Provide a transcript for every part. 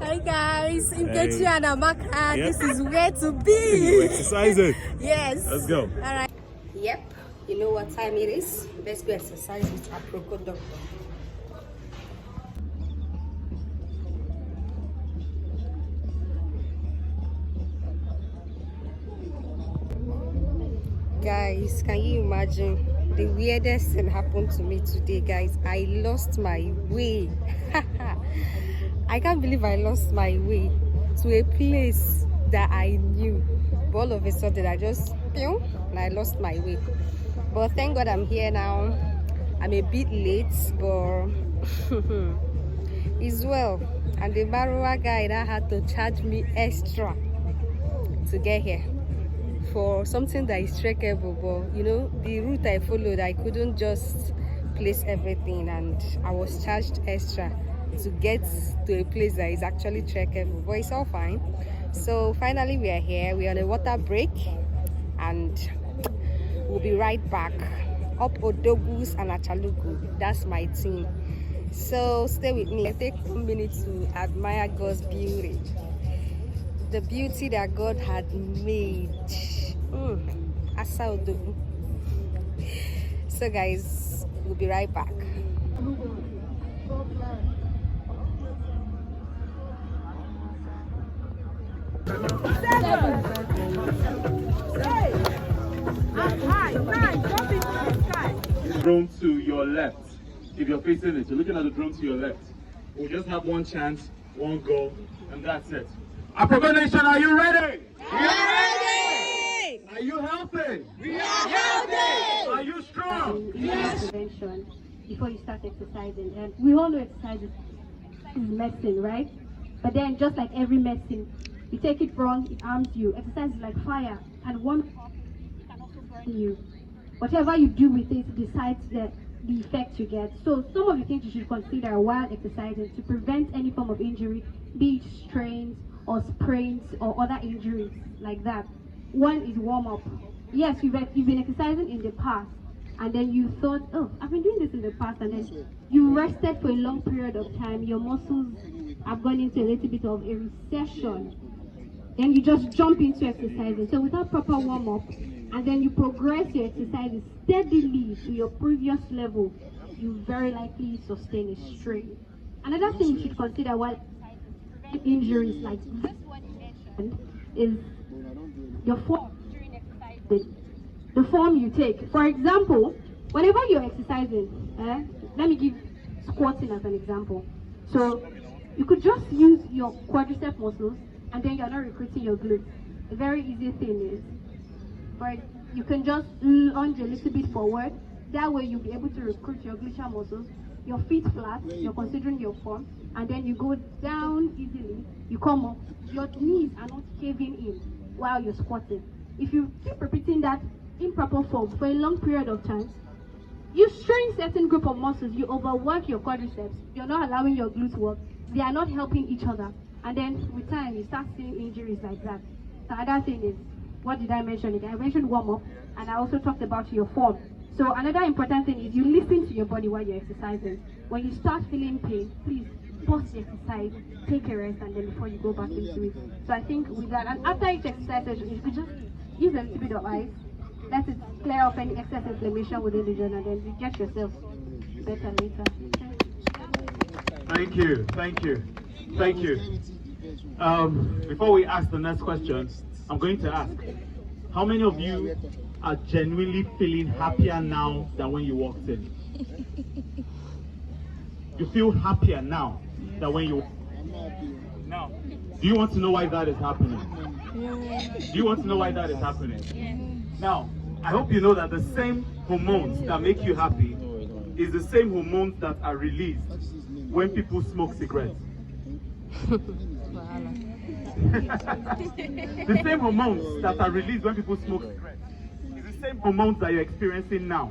Hi guys, Nkechi Hey. and Amaka. Yeah. This is where to be. You're exercising. Yes. Let's go. All right. Yep. You know what time it is? Let's go exercise with APROKO doctor. Guys, can you imagine the weirdest thing happened to me today? Guys, I lost my way. I can't believe I lost my way to a place that I knew, but all of a sudden I just and I lost my way. But thank God I'm here now. I'm a bit late, but it's well. And the Marua guy that had to charge me extra to get here for something that is trackable, but you know, the route I followed, I couldn't just place everything, and I was charged extra to get to a place that is actually trackable, but it's all fine. So finally we are here. We're on a water break and we'll be right back up Odogus and Achalugu. That's my team, so stay with me. I take 1 minute to admire God's beauty, the beauty that God had made. Asa Odogu. So guys, we'll be right back. Drone to your left. If you're facing it, you're looking at the drone to your left. We'll just have one chance, one goal, and that's it. APROKO Nation, are you ready? We are ready! Are you healthy? We are healthy! Are you strong? Yes! Prevention before you start exercising, and we all know exercise is medicine, right? But then, just like every medicine, you take it wrong, it harms you. Exercise is like fire, and one can also burn you. Whatever you do with it decides the effect you get. So some of the things you should consider while exercising to prevent any form of injury, be it strains or sprains or other injuries like that. One is warm up. Yes, you've been exercising in the past, and then you thought, oh, I've been doing this in the past, and then you rested for a long period of time. Your muscles have gone into a little bit of a recession. Then you just jump into exercising. So without proper warm up, and then you progress your exercises steadily to your previous level, you very likely sustain a strain. Another thing you should consider while injuries like this one you mentioned is your form during exercising. The form you take. For example, whenever you're exercising, let me give squatting as an example. So you could just use your quadricep muscles, and then you're not recruiting your glutes. A very easy thing is, right, you can just lunge a little bit forward. That way you'll be able to recruit your gluteal muscles. Your feet flat, you're considering your form, and then you go down easily, you come up, your knees are not caving in while you're squatting. If you keep repeating that improper form for a long period of time, you strain certain group of muscles, you overwork your quadriceps, you're not allowing your glutes work, they are not helping each other, and then with time you start seeing injuries like that. The other thing is, what did I mention again? I mentioned warm up, and I also talked about your form. So another important thing is you listen to your body while you're exercising. When you start feeling pain, please pause the exercise, take a rest, and then before you go back into it. So I think with that, and after each exercise session, you could just use a little bit of ice, let it clear off any excess inflammation within the joint, and then you get yourself better later. Thank you, thank you, thank you. Before we ask the next question, I'm going to ask, how many of you are genuinely feeling happier now than when you walked in? You feel happier now than when you walked in? Now, do you want to know why that is happening? Do you want to know why that is happening? Now, I hope you know that the same hormones that make you happy is the same hormones that are released when people smoke cigarettes. The same hormones that are released when people smoke cigarettes is the same hormones that you're experiencing now.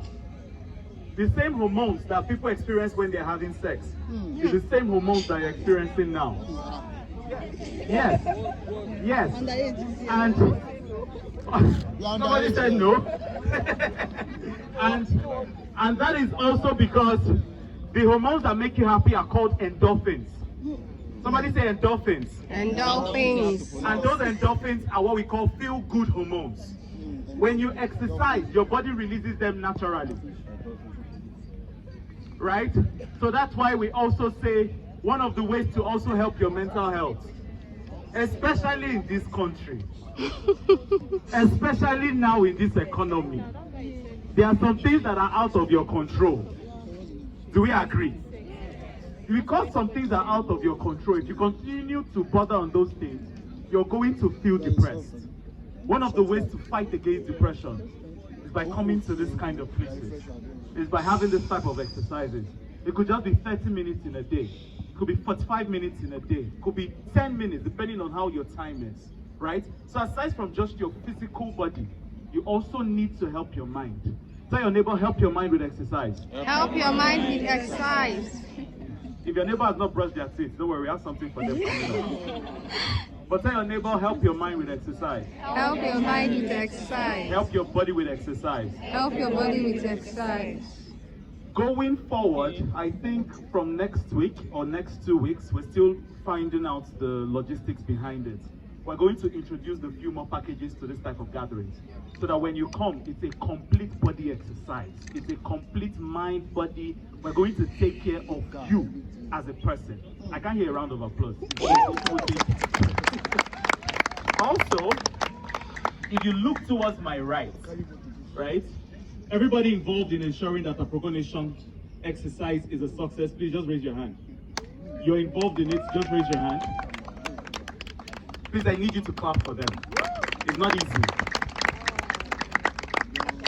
The same hormones that people experience when they're having sex is the same hormones that you're experiencing now. Yes. Yes. And somebody said no. and that is also because the hormones that make you happy are called endorphins. Somebody say endorphins. Endorphins. And those endorphins are what we call feel-good hormones. When you exercise, your body releases them naturally. Right? So that's why we also say one of the ways to also help your mental health, especially in this country, especially now in this economy, there are some things that are out of your control. Do we agree? Because some things are out of your control, if you continue to bother on those things, you're going to feel depressed. One of the ways to fight against depression is by coming to this kind of places. Is by having this type of exercises. It could just be 30 minutes in a day. It could be 45 minutes in a day. It could be 10 minutes, depending on how your time is, right? So aside from just your physical body, you also need to help your mind. Tell your neighbor, help your mind with exercise. Help your mind with exercise. If your neighbor has not brushed their teeth, don't worry, we have something for them coming up. But tell your neighbor, help your mind with exercise. Help your mind with exercise. Help your body with exercise. Help your body with exercise. Going forward, I think from next week or next 2 weeks, we're still finding out the logistics behind it. We're going to introduce a few more packages to this type of gatherings, so that when you come, it's a complete body exercise. It's a complete mind, body. We're going to take care of you as a person. I can't hear a round of applause. Also, if you look towards my right, everybody involved in ensuring that APROKO Nation exercise is a success, please just raise your hand. You're involved in it, just raise your hand. Please, I need you to clap for them. It's not easy.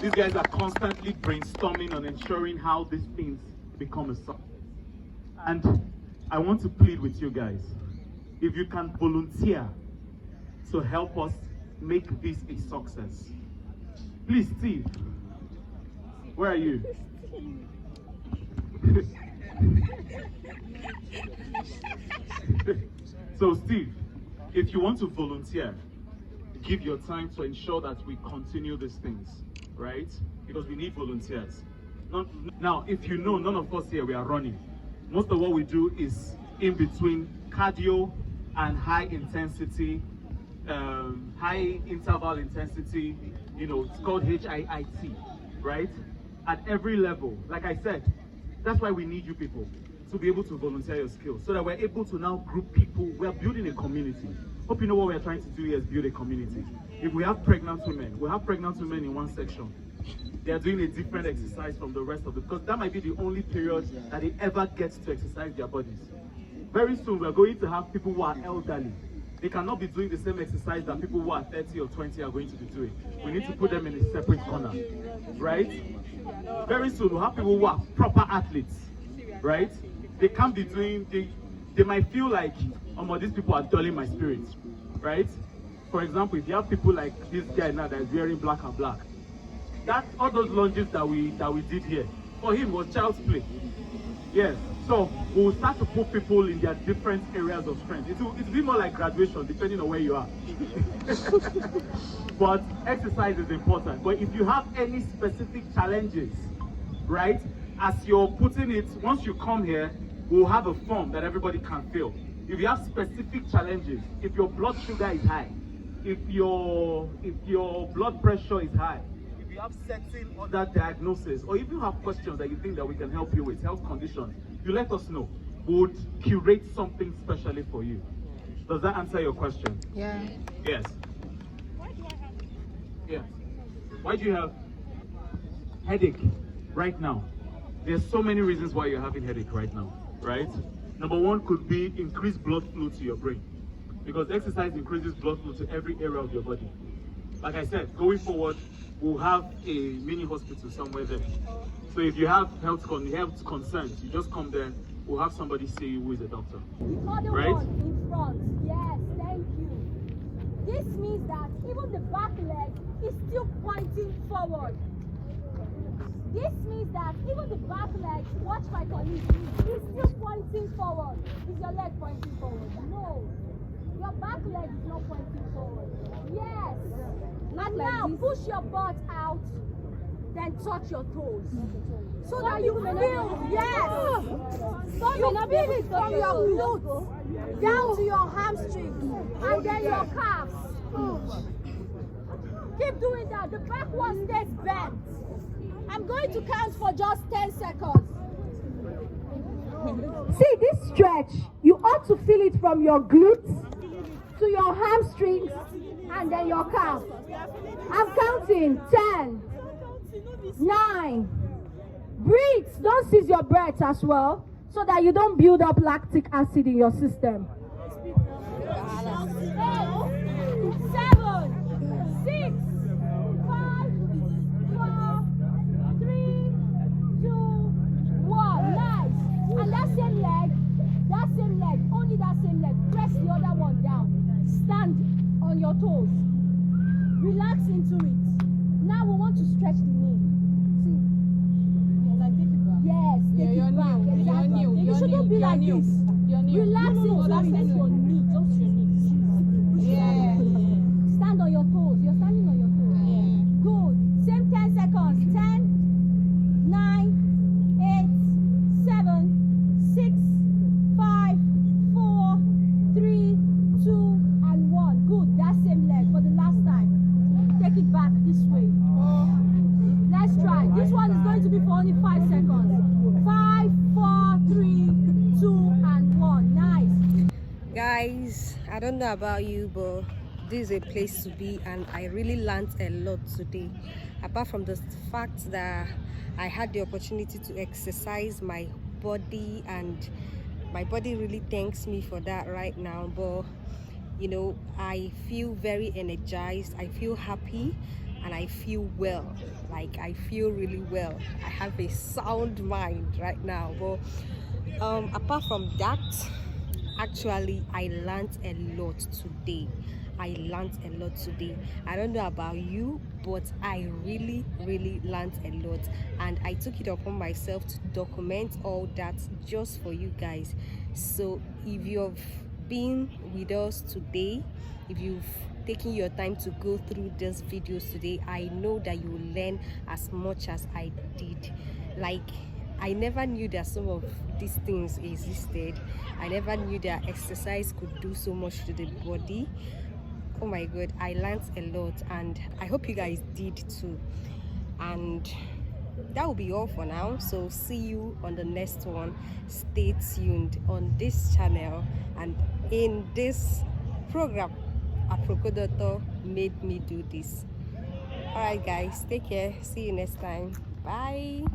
These guys are constantly brainstorming on ensuring how these things become a success. And I want to plead with you guys, if you can volunteer to help us make this a success. Please, Steve, where are you? So, Steve, if you want to volunteer, give your time to ensure that we continue these things, right? Because we need volunteers. Now, if you know, none of us here, we are running. Most of what we do is in between cardio and high intensity, high interval intensity, it's called HIIT, right? At every level, like I said, that's why we need you people to be able to volunteer your skills, so that we're able to now group people. We're building a community. Hope you know what we're trying to do here is build a community. If we have pregnant women, we have pregnant women in one section. They are doing a different exercise from the rest of it, because that might be the only period that they ever get to exercise their bodies. Very soon, we're going to have people who are elderly. They cannot be doing the same exercise that people who are 30 or 20 are going to be doing. We need to put them in a separate corner, right? Very soon, we'll have people who are proper athletes, right? They can't be doing, they might feel like, these people are dulling my spirit, right? For example, if you have people like this guy now that is wearing black and black, that's all those lunges that we did here, for him was child's play. Yes, so we'll start to put people in their different areas of strength. It'll be more like graduation, depending on where you are. But exercise is important. But if you have any specific challenges, right, as you're putting it, once you come here, we'll have a form that everybody can fill. If you have specific challenges, if your blood sugar is high, if your blood pressure is high, if you have certain other diagnoses, or if you have questions that you think that we can help you with, health conditions, you let us know. We would curate something specially for you. Does that answer your question? Yeah. Yes. Why do I have? Yeah. Why do you have headache right now? There's so many reasons why you're having headache right now, right? Number one could be increased blood flow to your brain, because exercise increases blood flow to every area of your body. Like I said, going forward, we'll have a mini hospital somewhere there. So if you have health concerns, you just come there. We'll have somebody see you who is a doctor. Right? In front. Yes, thank you. This means that even the back leg is still pointing forward. This means that even the back leg, watch my colleague, is still pointing forward. Is your leg pointing forward? No. Your back leg is not pointing forward. Yes. And now push your butt out. then touch your toes. So that you feel, yes, you feel it from your glutes down to your hamstrings and then your calves. Keep doing that. The back one stays bent. I'm going to count for just 10 seconds. See this stretch, you ought to feel it from your glutes to your hamstrings and then your calf. I'm counting 10, 9. Breathe, don't seize your breath as well, so that you don't build up lactic acid in your system. 8, 7, 6, 5, 4, 3, 2, 1. Nice. And that same leg, only that same leg. Press the other one down. Stand on your toes. Relax into it. Now we want to stretch the knee. See? Yes, take it back. Exactly. You shouldn't be like this. Relax into it. That's your knee. Just your knee. Yeah. Stand on your toes. You're standing on your toes. Yeah. Good. Same 10 seconds. 10, 9, 8, 7, 6, 5, 4, 3, 2, and 1. Good. That same leg for the last time. Take it back this way. Let's try. This one is going to be for only 5 seconds. 5, 4, 3, 2, and 1. Nice. Guys, I don't know about you, but this is a place to be, and I really learned a lot today. Apart from the fact that I had the opportunity to exercise my body, and my body really thanks me for that right now. But you know, I feel very energized, I feel happy, and I feel well. Like, I feel really well. I have a sound mind right now. But apart from that, actually I learned a lot today. I don't know about you, but I really learned a lot, and I took it upon myself to document all that just for you guys. So if you've been with us today, if you've taken your time to go through these videos today, I know that you will learn as much as I did. Like, I never knew that some of these things existed. I never knew that exercise could do so much to the body. Oh my god, I learned a lot, and I hope you guys did too. And that will be all for now. So see you on the next one. Stay tuned on this channel and in this program. APROKO made me do this. All right guys, take care. See you next time. Bye.